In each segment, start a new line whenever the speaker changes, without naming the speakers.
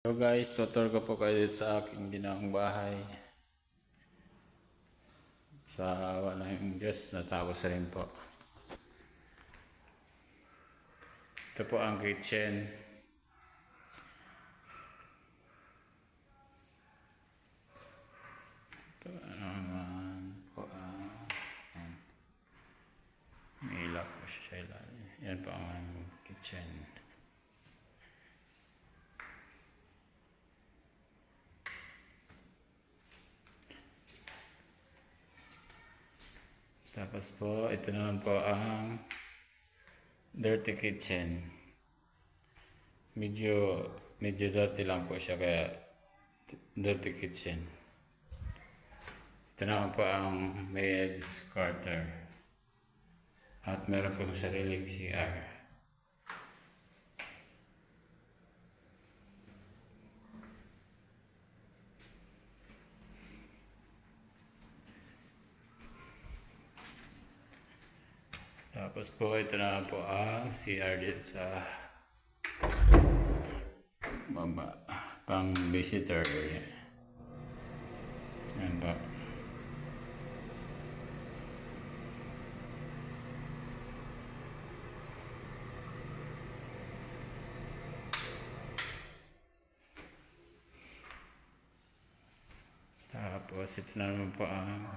Hello guys, tutor ko po kayo sa aking ginawang bahay. Sa awa ng Diyos, natapos rin po. Ito po ang kitchen. Ito naman po ang may ilaw po siya. Yan po ang kitchen. Tapos po, ito naman po ang dirty kitchen. Medyo dirty lang po siya, kaya dirty kitchen. Ito naman po ang maid's quarter. At meron po sariling CR. Tapos po, ito na po ang CR dito sa baba, pang visitor area. Yan po. Tapos ito na naman po ang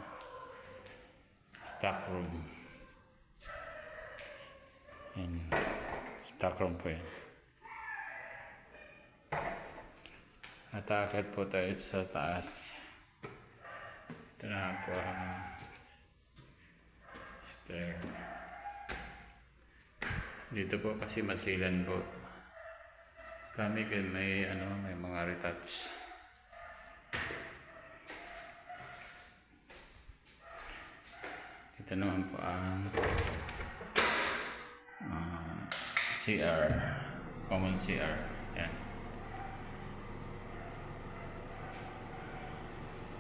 stock room. Yan. Stock room po yan. At akit po tayo sa taas. Ito na po ang stair. Dito po kasi masilan po. Kami may mga retouch. Ito naman po ang CR, common CR. Yan.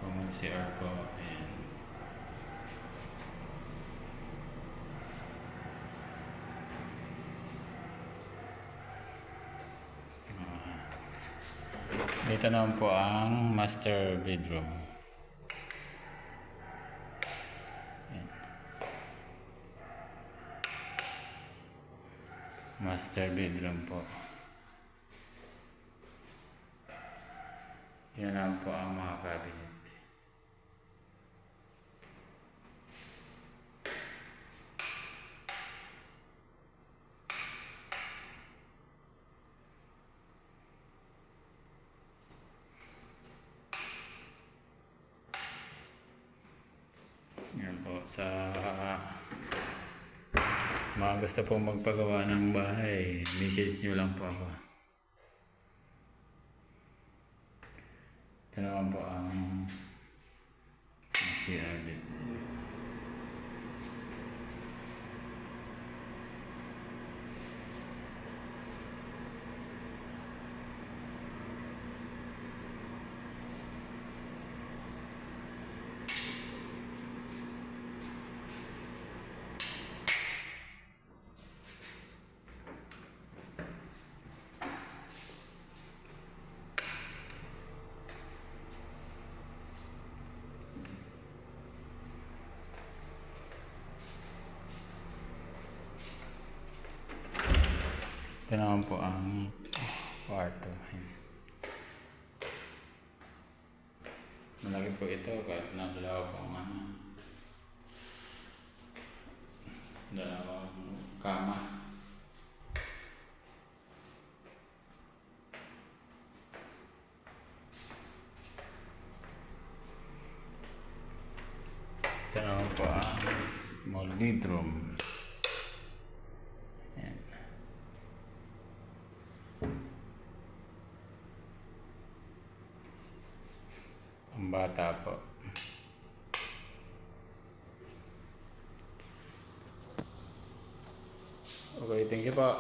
Common CR po. Ayan. Dito naman po ang master bedroom. Ayan. Master bedroom po. Yan lang po ang mga cabinet. Yan po, sa mga gusto po magpagawa ng bahay, message nyo lang po ako. Ito naman po ang CR dito. Ito naman po ang kwarto. Malaki po ito kahit nadalawa po ang dalawang kama. Ito naman po ang small bedroom. Ang bata po. Okay, thank you po.